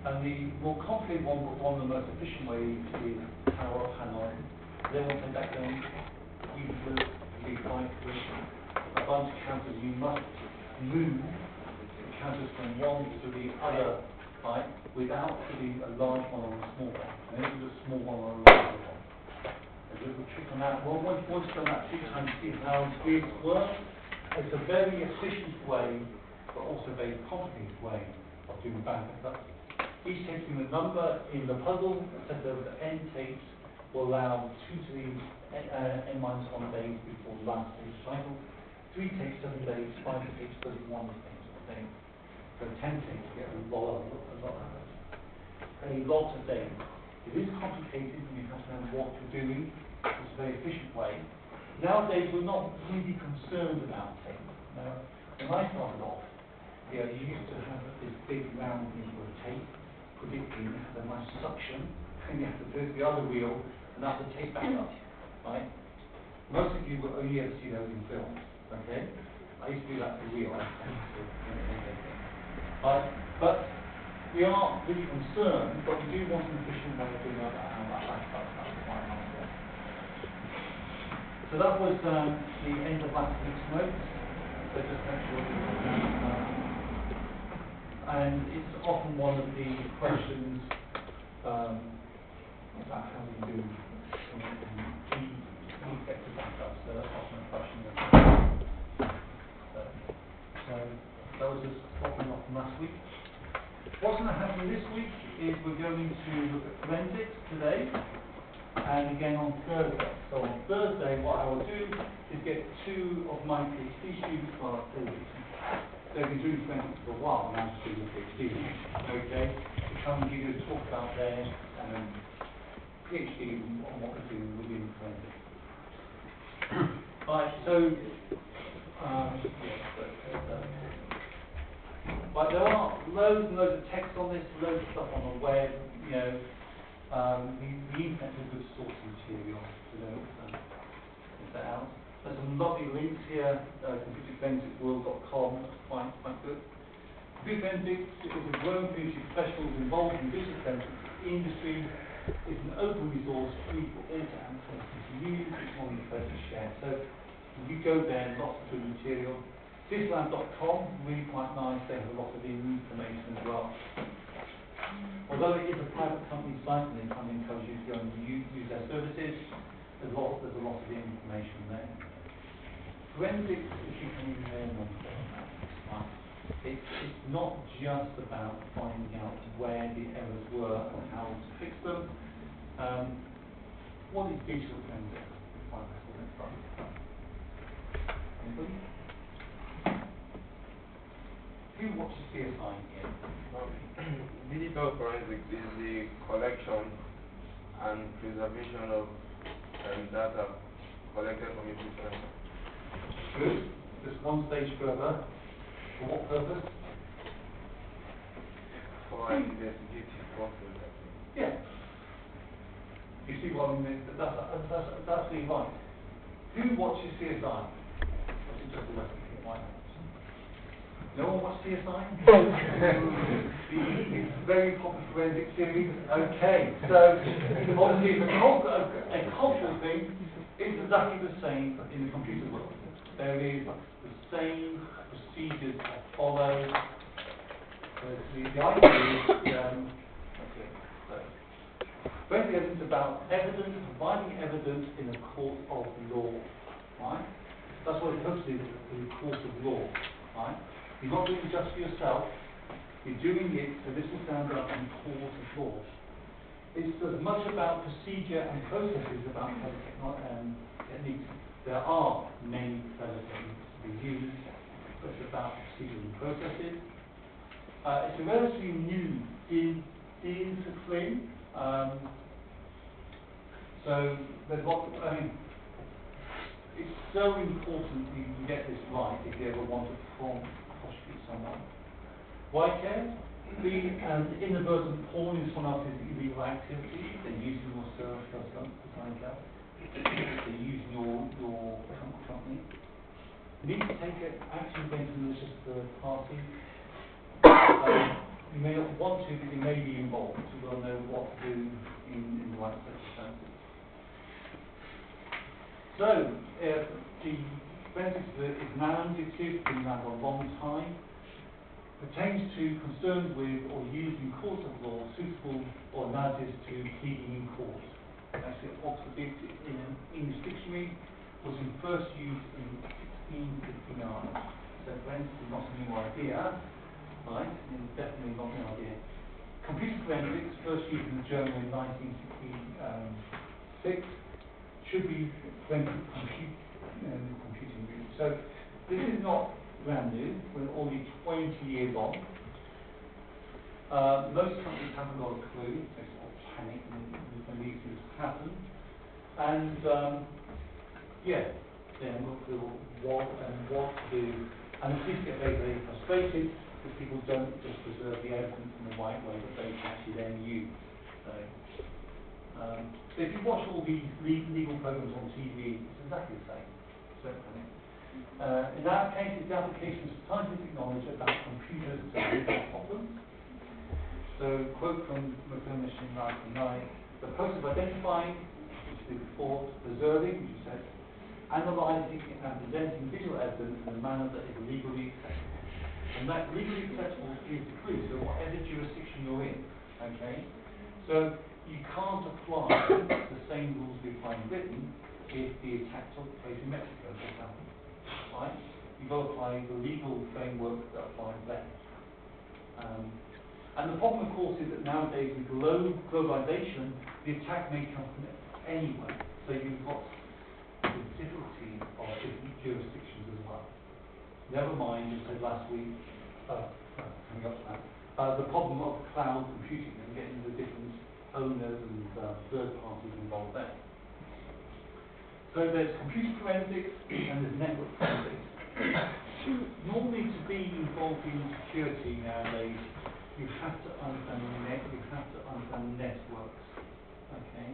And the more complicated one, but one of the most efficient ways is power off Hanoi. They want to back them, we will be applied with a bunch of counters. You must move the counters from one to the other byte without putting a large one on a small one. And this is a small one on a large one. A little trick on that. Well, once you've done that 2 times, see how it works. It's a very efficient way, but also a very complicated way of doing backup. Each tape being a number in the puzzle, set over the n tapes will allow 2 to the n-1 days before the last tape cycle. 3 tapes, 7 days, 5 tapes, 31 tapes a day. So 10 tapes, you get a lot of days. It is complicated and you have to know what you're doing. It's a very efficient way. Nowadays, we're not really concerned about tape. Now, when I started off, you used to have this big round thing with tape, put it in, have a nice suction, and you have to turn the other wheel, and that's the tape back up, right? Most of you will only ever see those in films, okay? I used to do that for real. But we are really concerned, but we do want an efficient way of doing that, and that's quite nice. So that was the end of last week's notes. So just make sure and it's often one of the questions about how we do effective backup. So that's often a question. So that was just following up from last week. What's going to happen this week is we're going to look at forensics today. And again on Thursday. So on Thursday, what I will do is get 2 of my PhD students, they've been doing forensics for a while, now just doing a PhD, okay, to come and give you a talk about their PhD on what they're doing within forensics. Right, so, but there are loads and loads of text on this, loads of stuff on the web, the internet is a good source of material to know that out. There's some lovely links here, computerforensicworld.com, quite good. Computer forensics is a growing community of professionals involved in digital forensics industry. It's an open resource, free for all to access and to use. It's one we prefer to share. So if you go there, lots of good material. Syslab.com, really quite nice. They have a lot of information as well. Although it is a private company site and they kind of encourage you to go and use their services, there's a lot of information there. Forensics is becoming more normal. It's not just about finding out where the errors were and how to fix them. What is digital forensics? Anybody? Who watches CSI here? Digital forensics is the collection and preservation of data collected from a system. Good. Just one stage further. For what purpose? For an investigative process. Yeah. You see what I mean? That's absolutely right. Who watches CSI? What's it just the rest of you? Why not? No one watches CSI? The very popular forensic series. Okay, so obviously it's a cultural thing. It's exactly the same in the computer world. There is the same procedures that follow. The idea is forensic evidence is about evidence, providing evidence in a court of law, right? That's what it focuses in the court of law, right? You're not doing it just for yourself, you're doing it so this will stand up in court of law. It's as much about procedure and processes about techniques. There are many clever techniques to be used, but it's about procedures and processes. It's a relatively new discipline. So there's it's so important you get this right if you ever want to prosecute someone. Why care? Inadvertent porn is one of his illegal activities. They're using your server for something to find out. They're using your company. You need to take action against malicious third parties. You may not want to, but you may be involved. You will know what to do in the right circumstances. So, the forensics is now indicative, been around for a long time, pertains to concerns with or used in courts of law suitable or analogous to pleading in court. Actually, Oxford Dictionary in an English dictionary was in first use in 1659. So forensics is not a new idea, right? It's definitely not a new idea. Computer forensics, first used in the journal in 1966, should be forensic computing group. So this is not brand new. We're only 20 years on. Most companies haven't got a clue. They sort of panic when these things happen. And yeah, they haven't got a clue what to do. And the police get very, very frustrated because people don't just preserve the evidence in the right way that they can actually then use. So, so if you watch all these legal programs on TV, it's exactly the same. So, in that case, it's the application of scientific knowledge about computers to legal problems. So, quote from McClinish in 1999, the process of identifying, which is the report, preserving, which you said, analysing and presenting visual evidence in a manner that is legally acceptable. And that legally acceptable is the clue, so whatever jurisdiction you're in, okay? So, you can't apply the same rules we apply in Britain if the attack took place in Mexico, for example. Right? You've got to apply the legal framework that applies there. And the problem, of course, is that nowadays with globalization, the attack may come from anywhere. So you've got the difficulty of different jurisdictions as well. Never mind, as I said last week, coming up to that, the problem of cloud computing and getting the different owners and third parties involved there. So there's computer forensics and there's network forensics. Normally, to be involved in security nowadays, you have to understand networks. Okay.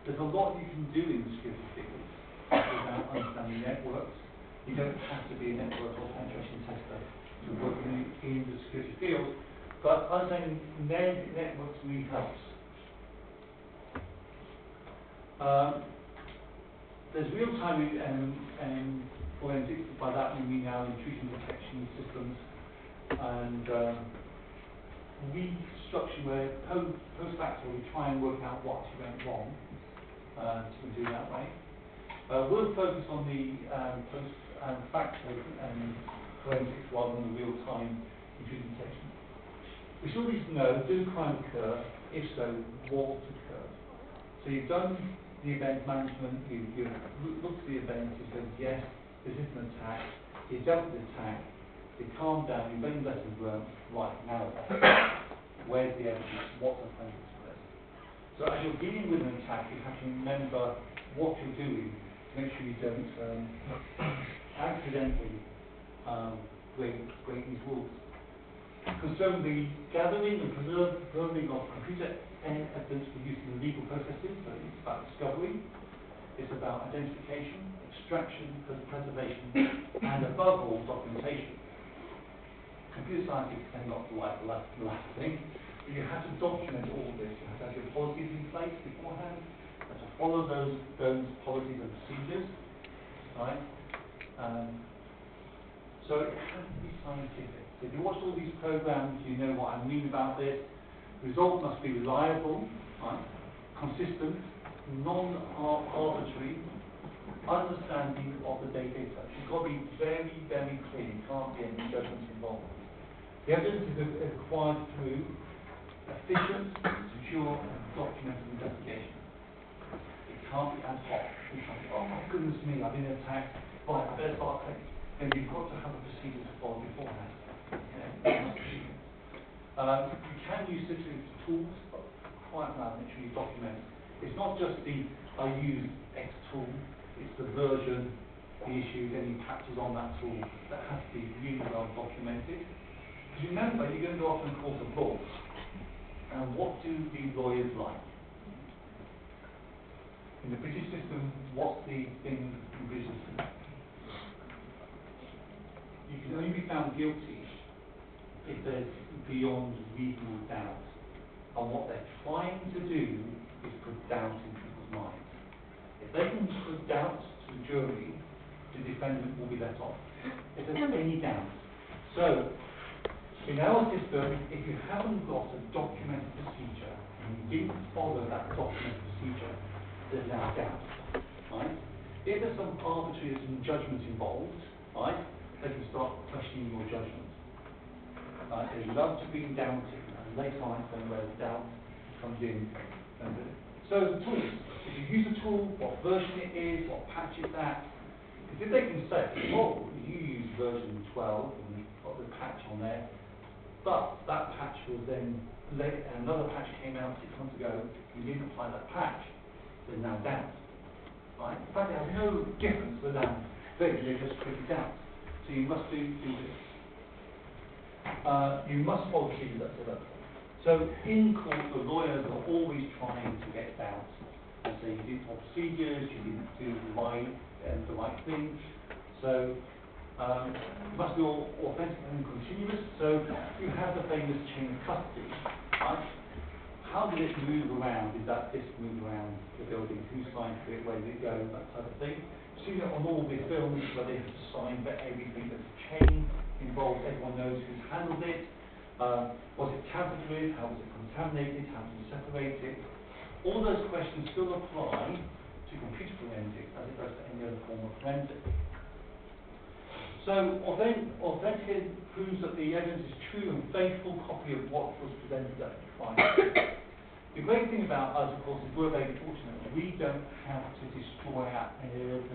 There's a lot you can do in the security field without understanding networks. You don't have to be a network or penetration tester to work in the security field. But understanding networks really helps. There's real-time forensics. By that we mean now intrusion detection systems and reconstruction where post-facto we try and work out what actually went wrong to do that way. We'll focus on the post-facto forensics rather than the real-time intrusion detection. We still need to know, did a crime occur? If so, what occurred? So you've done the event management, you've looked at the event, you said, yes, this is an attack, you dealt with the attack, you calmed down, you've done lessons learned, right, now where's the evidence, what's the forensics for this? So as you're dealing with an attack, you have to remember what you're doing to make sure you don't accidentally break these rules. Concerning the gathering and preserving of computer evidence for use in legal processes, so it's about discovery, it's about identification, extraction, preservation, and above all, documentation. Computer scientists tend not to like the last thing, but you have to document all of this. You have to have your policies in place beforehand, you have to follow those policies and procedures, right? So it has to be scientific. If you watch all these programs, you know what I mean about this. Result must be reliable, right? Consistent, non-arbitrary, understanding of the data. You've got to be very, very clear. You can't be any judgments involved. The evidence is acquired through efficient, secure, and documented investigation. It can't be ad hoc. It can't be, oh my goodness me, I've been attacked. Right, I better start taking. And you've got to have a procedure to follow beforehand. You can use statistical tools, but quite mandatory to document. It's not just I use X tool, it's the version, the issues, any patches on that tool that has to be really well documented. Because remember, you're going to go off in a court of law. And what do the lawyers like? In the British system, what's the thing in the British system? You can only be found guilty if there's beyond reasonable doubt. And what they're trying to do is put doubt in people's minds. If they can put doubt to the jury, the defendant will be let off. If there's any doubt. So, in our system, if you haven't got a documented procedure, and you didn't follow that documented procedure, there's now doubt. Right? If there's some arbitrariness judgment involved, right, they can start questioning your judgment. They love to be doubted, and later on explain where the doubt comes in. So the tools, if you use a tool, what version it is, what patch it's at, because if they can say, oh, you use version 12 and got the patch on there, but that patch was then late, and another patch came out 6 months ago, you didn't apply that patch, there's now doubt. Right? In fact, it has no difference with that. They just put it down. So you must do this. You must follow procedures up to that. So in court, the lawyers are always trying to get doubt and say you didn't follow procedures, you didn't do the right thing. So it must be all authentic and continuous. So you have the famous chain of custody, right? How did it move around? Did that disk move around the building? Who signed for it? Where did it go? That type of thing. You've seen it on all the films where they have to sign for everything. There's a chain involved. Everyone knows who's handled it. Was it tampered with? How was it contaminated? How did you separate it? All those questions still apply to computer forensics as it does to any other form of forensics. So authenticity proves that the evidence is true and faithful copy of what was presented at the trial. The great thing about us, of course, is we're very fortunate. We don't have to destroy our evidence,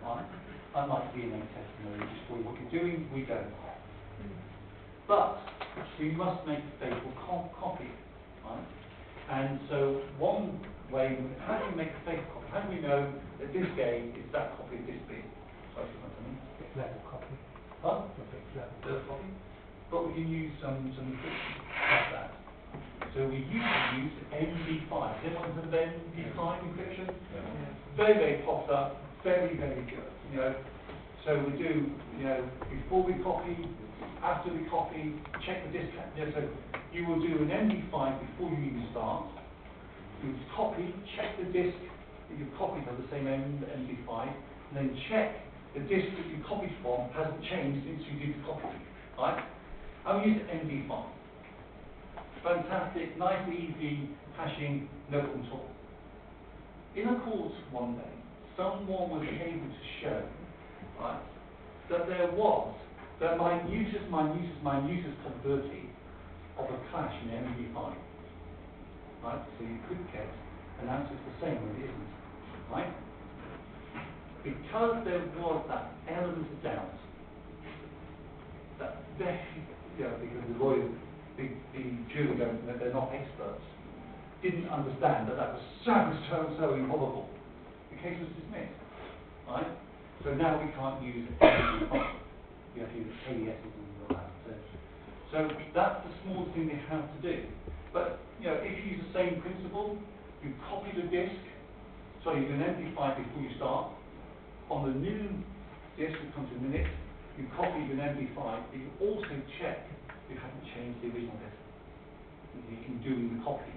right? Unlike DNA testimony, you destroy what you're doing, we don't. But we must make a faithful copy, right? And so one way, how do we make a faithful copy? How do we know that this A is that copy of this B? Sorry, something. Level copy. Huh? Level copy. But we can use some encryption like that. So we used to use MD5. Has anyone heard of MD5 encryption? Yeah. Very, very popular, very, very good. You know, so we do, you know, before we copy, after we copy, check the disk. Yeah, so you will do an MD5 before you even start. You copy, check the disk that you copied on the same MD5, and then check the disk that you copied from hasn't changed since you did the copy. Right? I'll use MD5. Fantastic, nice, easy hashing, no problem at all. In a court one day, someone was able to show, right, that there was the minutest probability of a clash in MD5. Right? So you could get an answer to the same when it isn't. Right? Because there was that element of doubt, that very, you know, because the lawyers, the jury don't, they're not experts, didn't understand that that was so improbable. The case was dismissed. Right? So now we can't use MD5. We have to use AES and all that. So that's the small thing they have to do. But you know, if you use the same principle, you copy the disk. So you do an MD5 before you start. On the new disk that comes in a minute, you copy an MD5, but you also check you haven't changed the original disk in doing the copy.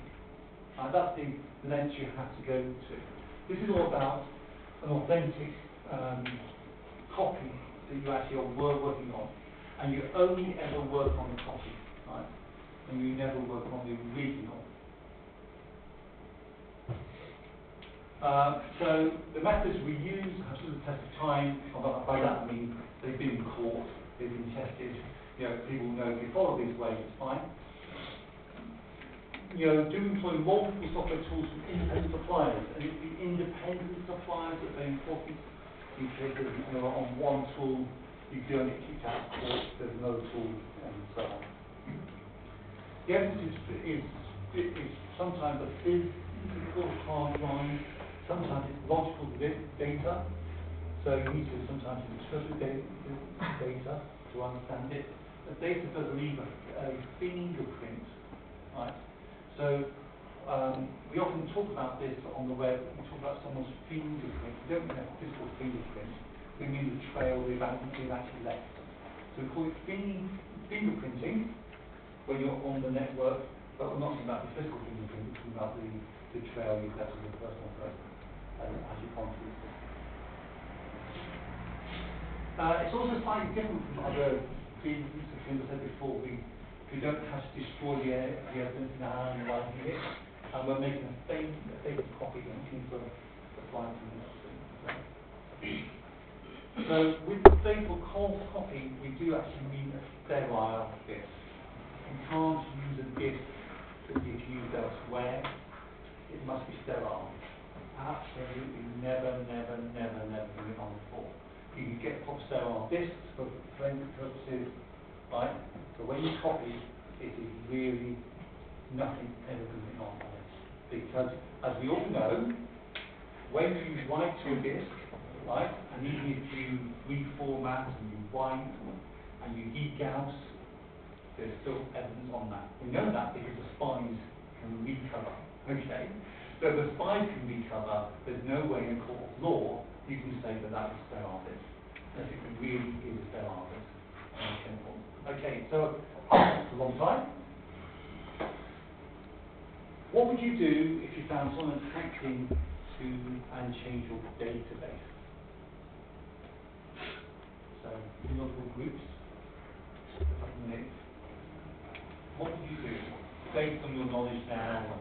That's the length you have to go to. This is all about an authentic copy that you actually are working on. And you only ever work on the copy, right? And you never work on the original. So the methods we use have stood the test of time. By that I mean they've been in court, they've been tested. You know, people know if you follow these ways, it's fine. You know, do employ multiple software tools from independent suppliers, and it's the independent suppliers that are very important. In case that, you know, on one tool you can only keep out of court, there's no tool, and so on. The evidence is sometimes a physical hard drive, sometimes it's logical data, so you need to sometimes interpret data to understand it. The data does leave a fingerprint, right? So we often talk about this on the web. We talk about someone's fingerprint. We don't mean a physical fingerprint. We mean the trail they've actually left. So we call it fingerprinting when you're on the network, but we're not talking about the physical fingerprint, we're talking about the trail you've left with your personal phone as you come through the system. It's also slightly different from other things I said before. We don't have to destroy the evidence in our hand like it, and we're making a fake copy and looking for the flight from the So with the faithful copy, we do actually mean a sterile disk. You can't use a disk that you've used elsewhere. It must be sterile. Absolutely never bring it on before. You can get proper sterile disks for forensic purposes, right? So when you copy, it is really nothing ever going on it. Because, as we all know, when you write to a disk, right, and even if you reformat and you wipe and you degauss, there's still evidence on that. We know that because the spies can recover, okay? So if the spies can recover, there's no way in a court of law you can say that that is sterile disk. Unless it really is a sterile disk. Okay, so it's a long time. What would you do if you found someone hacked in to and change your database? So, in your little groups, a couple of minutes. What would you do based on your knowledge now?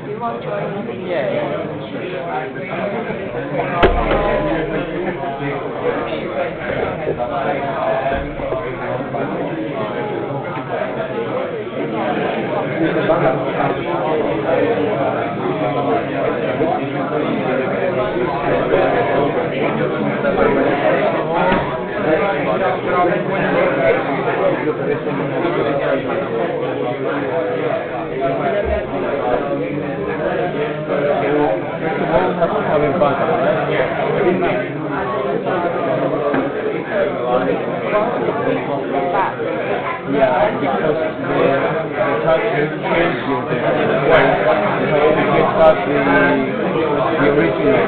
Do you want to join me? Yeah, because the touch is changing the original.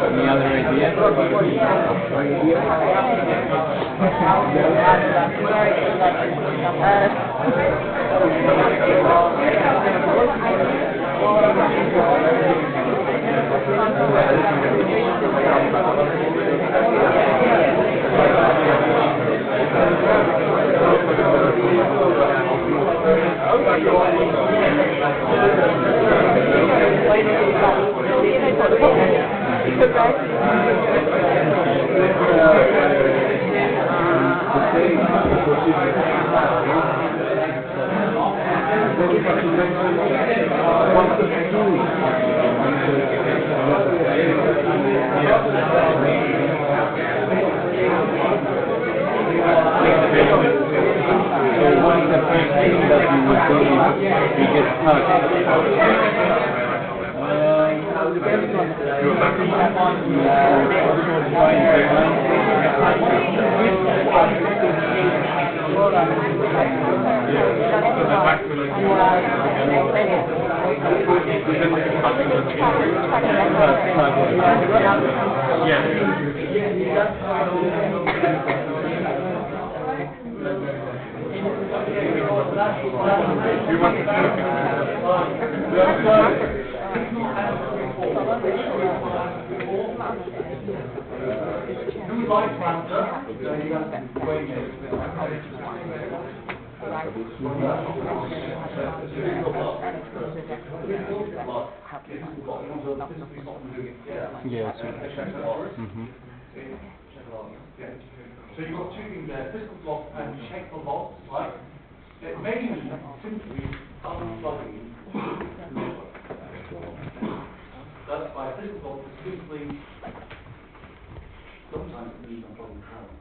Any other idea? Back to Who would like to answer? So you have to wait a Yes. Mm-hmm. So you've got two things there, physical block and check the box, right? It may mean simply unplugging. That's by a physical block is simply, sometimes it means unplugging power.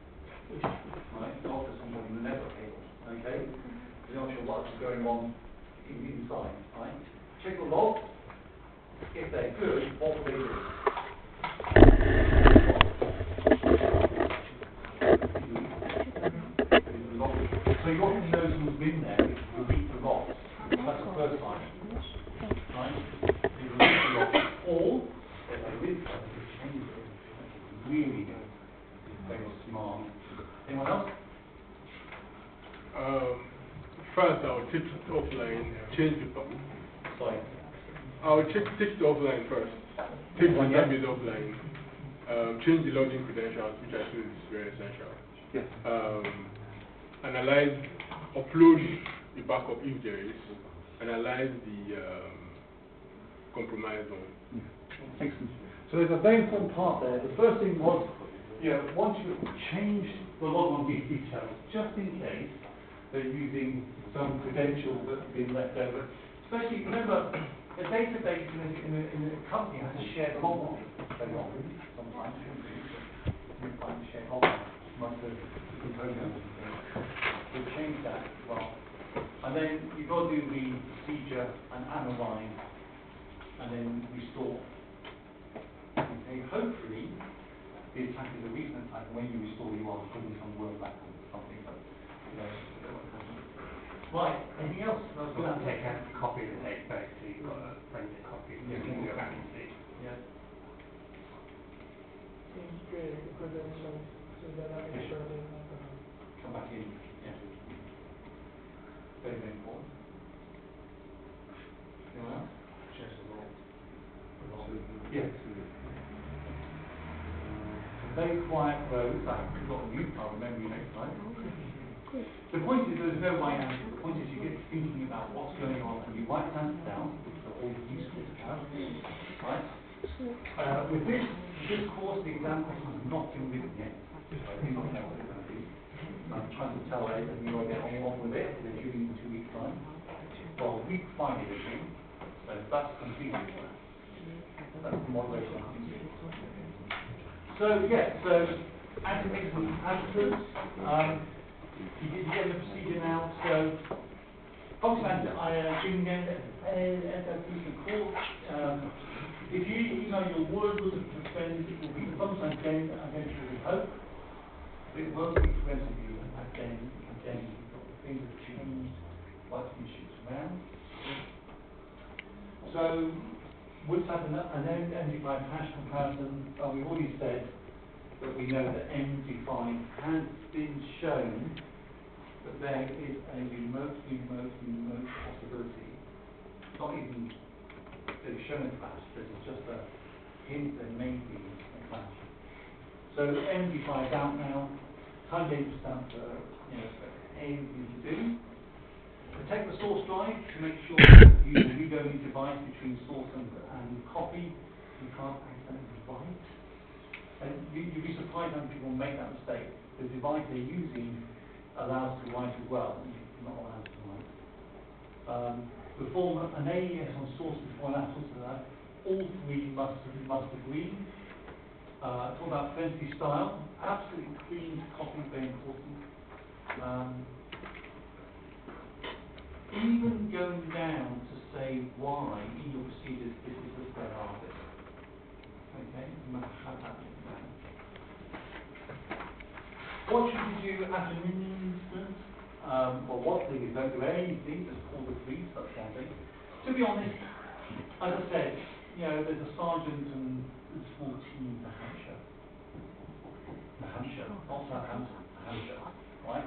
Right? Not just unplugging the network cable. Okay? You're not sure what's going on inside, right? Check the logs. If they're good, what will they do? So you often know who's been there, you read the logs. That's the first line. Right? You read the logs. Or, if they did something to change it, really good. Very smart. Anyone else? First, I will take it offline, change the Sorry. I will take it offline first. Take the One, yeah. database offline. Change the login credentials, which I feel is very essential. Yes. Analyze, upload the backup if there is. Analyze the compromise on. Excellent. So there's a very important part there. The first thing was, once you change the logon details, just in case they're using some credential that's been left over. Especially, remember, a database in a company has a shared hotline. Very often, sometimes you find a shared hotline amongst the components. We'll change that as well. And then you've got to do the procedure and analyze, and then restore. Okay, hopefully, the attack is a recent attack, and when you restore, you are putting some word back or something. But, right, anything else? You've got to take a copy of the database, so you've got a printed copy. You can go back and see. Yeah. Come back in. Yeah. Very, very important. Anyone else? Yes. Very quiet roads. I've got you. I'll remember you next time. The point is, there's no right answer. The point is, you get thinking about what's going on, and you write answers down, which are all useful to have. Right? With this course, the exam question has not been written yet. I do not know what it's going to be. I'm trying to tell Ed that you will get on with it. They're due in 2 weeks' time. Well, week 5 is due. So that's completed. That's the moderation. So, so activities and answers. You get the procedure now. So, obviously, during the SLP call, if you email your word with a friend, it will be sometimes again, with hope. But it won't be friends with you again. Things have changed, like issues around. So, we've had an MD5 hash comparison. We've already said that we know that MD5 has been shown that there is a remote possibility. Not even they've shown a clash, this is just a hint there may be a clash. So MD5 is out now. Time data stamp for anything to do. Protect the source drive to make sure that you use a read-only device between source and copy. You can't accidentally write. And you'd be surprised how many people make that mistake. The device they're using allows to write as well. You're not allowed to write. Perform an AES on source before an source of that. All three must agree. Talk about friendly style. Absolutely clean copy, very important. Even going down to say why in your procedures this is the third artist. Okay, you must have that written down. What should you do at an instance? Well, one thing is don't do anything, just call the police, that's one thing. To be honest, as I said, you know, there's a sergeant and a small team for Hampshire. Not Southampton, Hampshire, right?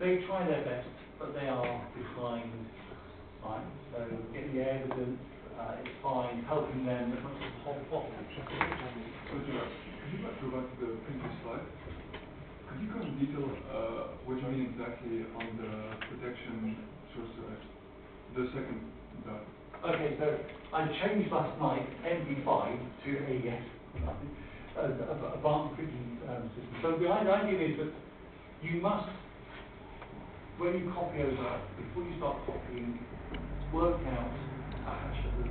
They try their best, but they are behind, right? So getting the evidence, it's fine, helping them as much as possible. So, Gerard, could you go back to the previous slide? Could you go in detail what you mean exactly on the protection source, the second dot? Okay, so I changed last night MD5 to AES, Advanced Encryption System. So the idea is that you must, when you copy over, before you start copying, work out a hash of the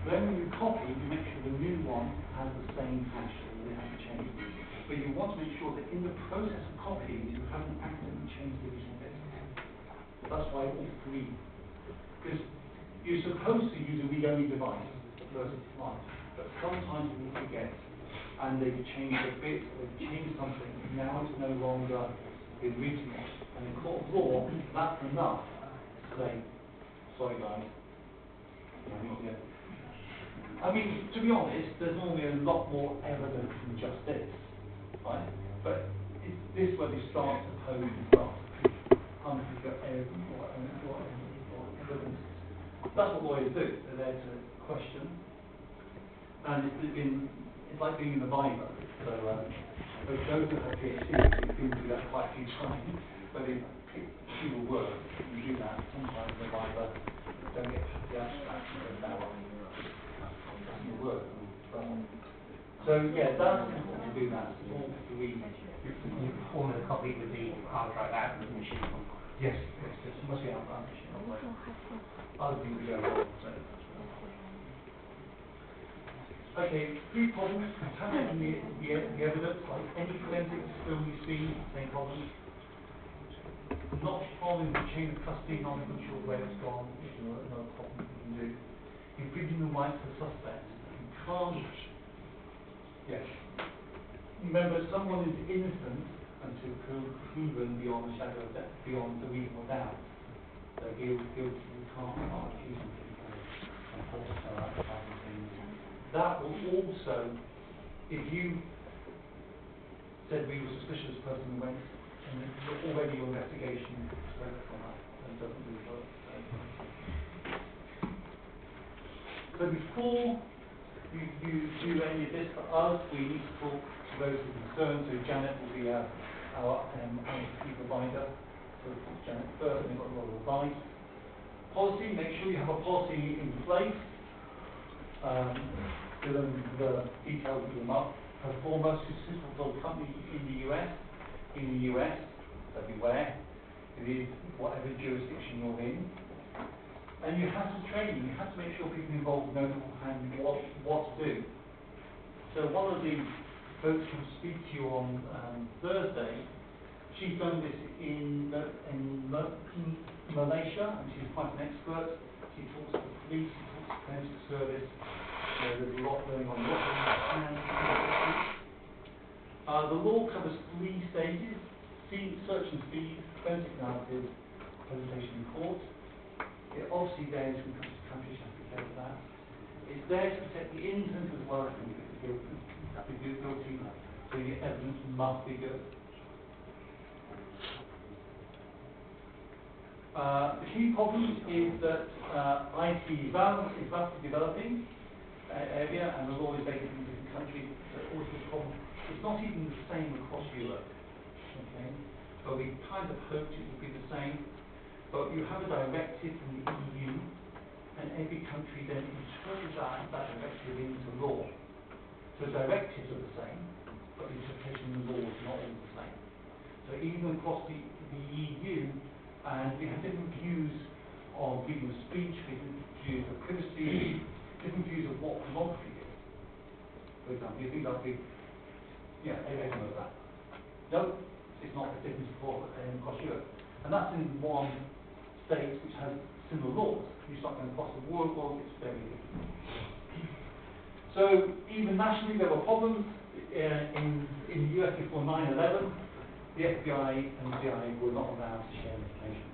then when you copy, you make sure the new one has the same hash, so you have to change it. But you want to make sure that in the process of copying, you haven't accidentally changed the original bit. That's why all three. Because you're supposed to use a read-only device, the first line, but sometimes people forget, and they've changed a bit, they've changed something, now it's no longer the original. And in court of law, that's enough to say, sorry guys, I mean, to be honest, there's normally a lot more evidence than just this, right? But it's this where they start to pose and start to unpick up evidence. That's what lawyers do. They're there to question. And it's like being in the Viva. So those that have PhDs, they do that quite a few times. But they pick fewer words and do that. Sometimes the Viva don't get past the abstract and now work. So yeah, that's important to do that. It's all three. You perform a copy with the hard drive out of the machine. Yes, yes, it must be out of the machine. Other things go wrong. Okay, three problems. Contaminating the evidence, like any forensic film you see, same problem. Not following the chain of custody, not even sure where it's gone, is another problem you can do. Infringing the rights of the suspect. Yes. Remember, someone is innocent until proven beyond the shadow of doubt, beyond the reasonable doubt. So guilty, you can't accuse them. That will also, if you said we were suspicious of the person who went, and already your investigation is focused on that, and doesn't really work. So before you do any of this for us, we need to talk to those who are concerned. So Janet will be our IT provider. So we'll talk to Janet first, and we've got a lot of advice. Policy, make sure you have a policy in place. Fill in the details of them up. Performance is suitable for a company in the US. In the US, so beware, it is whatever jurisdiction you're in. And you have to train, you have to make sure people involved know beforehand what to do. So one of the folks who will speak to you on Thursday, she's done this in Malaysia, and she's quite an expert. She talks to the police, she talks to the forensic service. There's a lot going on. The law covers 3 stages: search and seize, forensic analysis, presentation in court. It obviously varies from country to country, you have to be careful of that. It's there to protect the innocent as well as the guilty, so the evidence must be good. The key problem is that IT is rapidly developing area, and the law is based in different countries. So also the problem, it's not even the same across Europe. Okay, so we kind of hoped it would be the same. But you have a directive from the EU, and every country then interprets that directive into law. So directives are the same, but the interpretation of the law is not all the same. So even across the EU, and we have different views of freedom of speech, different views of privacy, different views of what pornography is. For example, you think like everyone knows that. No, it's not a difference across Europe. And that's in one state which has similar laws. You start going across the world, it's very different. So even nationally there were problems. In the US before 9/11, the FBI and the CIA were not allowed to share information.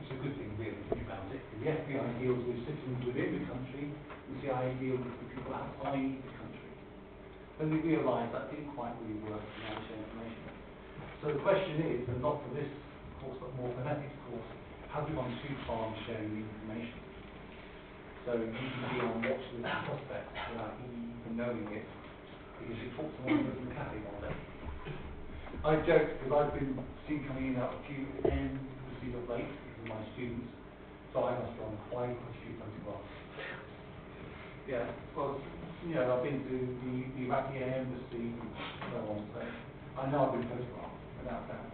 It's a good thing, really, if you think about it. The FBI deals with citizens within the country, the CIA deals with people outside the country. Then they realised that didn't quite really work to share information. So the question is, and not for this course, but more for an ethics course, have we gone too far in sharing the information? So you can be on watch list of suspects without even knowing it, because you talk to one in the cafe one day. I joke because I've been seen coming in out of queue and received of late because of my students, so I must run quite a few photographs. Yeah, well, you know, I've been to the Iraqi embassy and so on, so I know I've been photographed without doubt.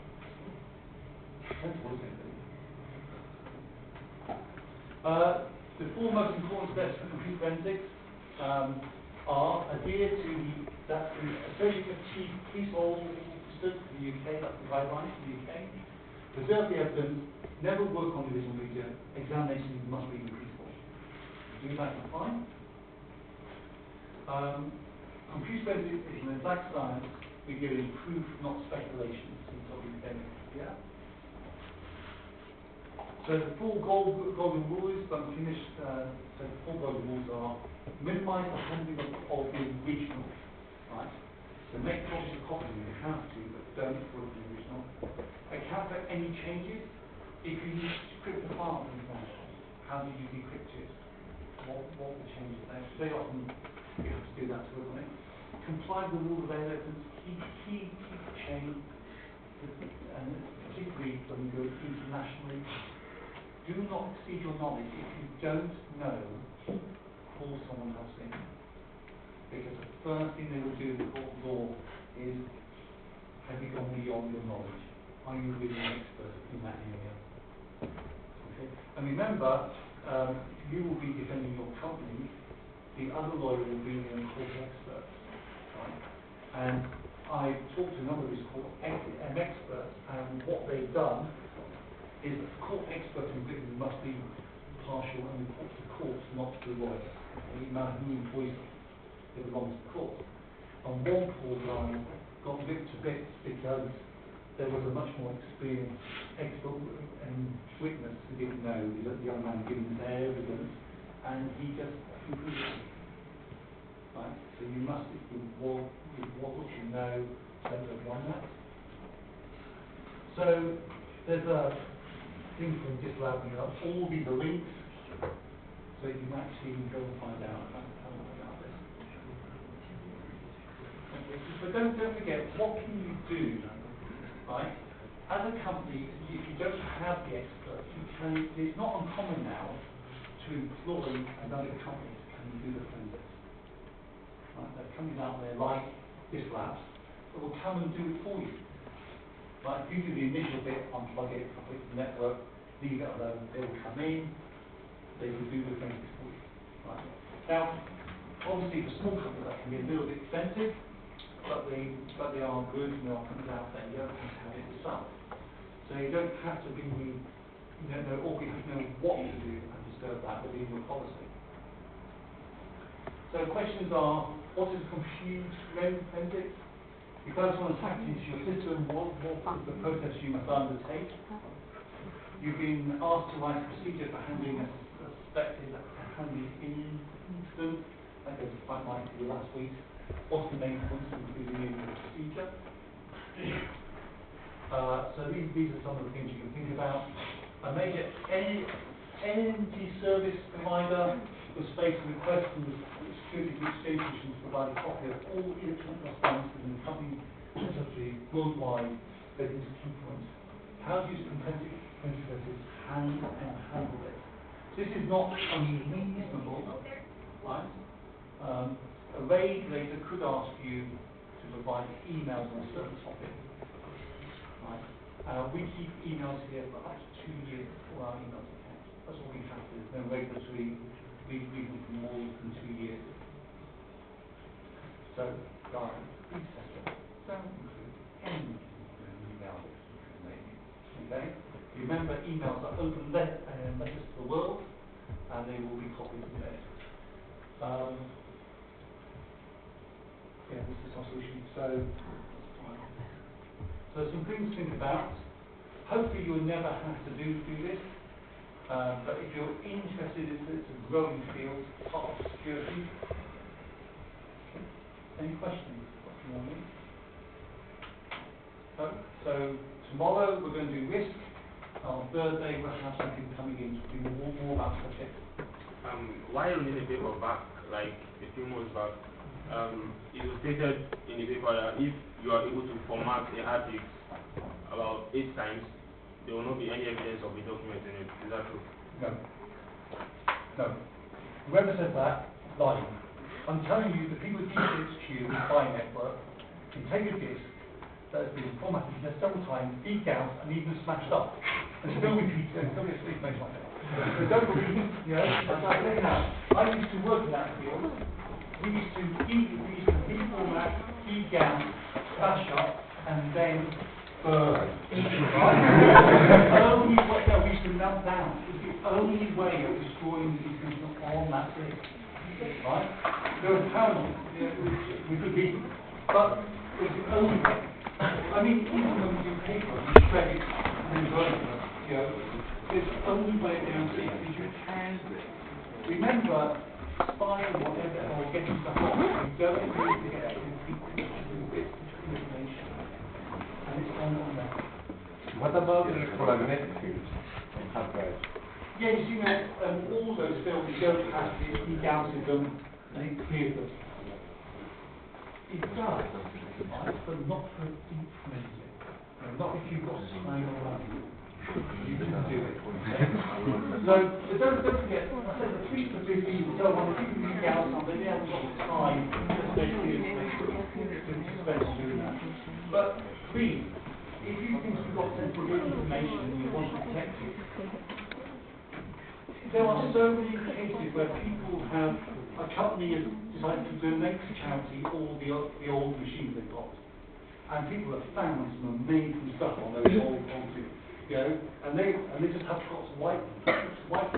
That's what it is. The four most important steps for computer forensics are adhere to the Association of Chief Police Officers in the UK, that's the guidelines in the UK. Preserve the evidence, never work on the original media, examinations must be increasable. Do that, you're fine. Computer forensics is an exact science. We're giving proof, not speculation. Yeah. So the four golden rules, but finished. So the four golden rules are: minimize the handling of the original, right? So make copies of copies if you have to, but don't work on the original. Account for any changes. If you decrypt the file from information, how do you decrypt it? What the changes there? Very often you have to do that to work on it. Comply with the rule of evidence. Keep the chain, and particularly when you go internationally. Do not exceed your knowledge. If you don't know, call someone else in. Because the first thing they will do in the court of law is, have you gone beyond your knowledge? Are you really an expert in that area? Okay. And remember, you will be defending your company. The other lawyer will be a court expert. Right? And I talked to a number of these court experts, and what they've done is that the court expert in Britain must be partial and report to the court, not to the lawyer. No matter who employs them, they belong to the court. And one poor guy got ripped to bits because there was a much more experienced expert and witness who didn't know, the young man giving their evidence, and he just concluded it. Right? So you must, what you know, don't go beyond that. So there's a thing from Dislabing up. All these are links, so you can actually go and find out about this. Okay, but don't forget, what can you do, right? As a company, if you don't have the experts, it's not uncommon now to employ another company to come and do the forensics. Right? There are companies out there like Dislabs that will come and do it for you. Right, if you do the initial bit, unplug it, complete the network, leave it alone, they will come in, they will do the forensics for you. Right. Now, obviously for small companies that can be a little bit expensive, but they are good and there are companies out there, you don't have to have it yourself. So you don't have to be, you don't know, or you have to know what to do and disturb that within your policy. So questions are, what is compute forensics? You guys want to tap into your system, what is the process you must undertake? You've been asked to write a procedure for handling a suspected handling incident. That goes quite nicely last week. What's the main points including the procedure? So these are some of the things you can think about. A major energy service provider was faced with a request from the Security Exchange Commission to provide a copy of all electronic responses in the company essentially worldwide based into key points. How do you use competitive handle this? This is not unreasonable, right? A regulator could ask you to provide emails on a certain topic, right? We keep emails here for up to 2 years before our emails account. That's what we have to do. No regulatory reason for more than 2 years. So, guys, please settle. Don't include any email. Okay? Remember, emails are open letters to the world, and they will be copied today. Yeah, this is our solution. So, fine. So some things to think about. Hopefully you will never have to do this, but if you're interested, it's a growing field of security. Any questions? No? So tomorrow we're going to do risk. On Thursday we'll have something coming in to do more about the subject. Why you need a paper back, like a few months back? It was stated in the paper that if you are able to format a hard disk about 8 times, there will not be any evidence of the document in it. Is that true? No. No. Whoever said that, lying. I'm telling you, the people at DHQ who buy network can take a disk that has been formatted several times, degouged, and even smashed up, and still repeat it, and still gets information like that. So don't believe, you know, as I say now, I used to work in that field. We used to reformat, degouge, smash up, and then burn. Only way that we used to melt down. It was the only way of destroying the information on that disk. Right? There was paranoid. We could be, but it was the only way. I mean, even when we do paper, we shred it and then burn it. You know, it's the only way down to it. Because you can remember spying or whatever, or getting stuff off. You don't need to get bits of information. And it's on there. What about the electromagnetic fields on hard drives? Yes, you know, all those films go past it, he gouges them, and it clears them. It does, right, but not for deep cleansing. Not if you've got time around you. You can do it. So don't forget, I said the 3 to 15, so on, if you can regouge something, they haven't got the time to spend doing that. But please, if you think you've got sensitive information and you want to protect it, there are so many cases where people have, a company has decided to donate to charity all the old machines they've got. And people have found some amazing stuff on those old things, you know, and they just have got to wipe them, right?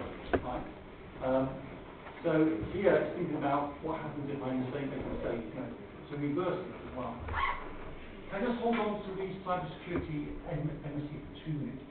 So here it's thinking about what happens if I make a mistake, you know, to reverse it as well. Can I just hold on to these cybersecurity MSC for 2 minutes?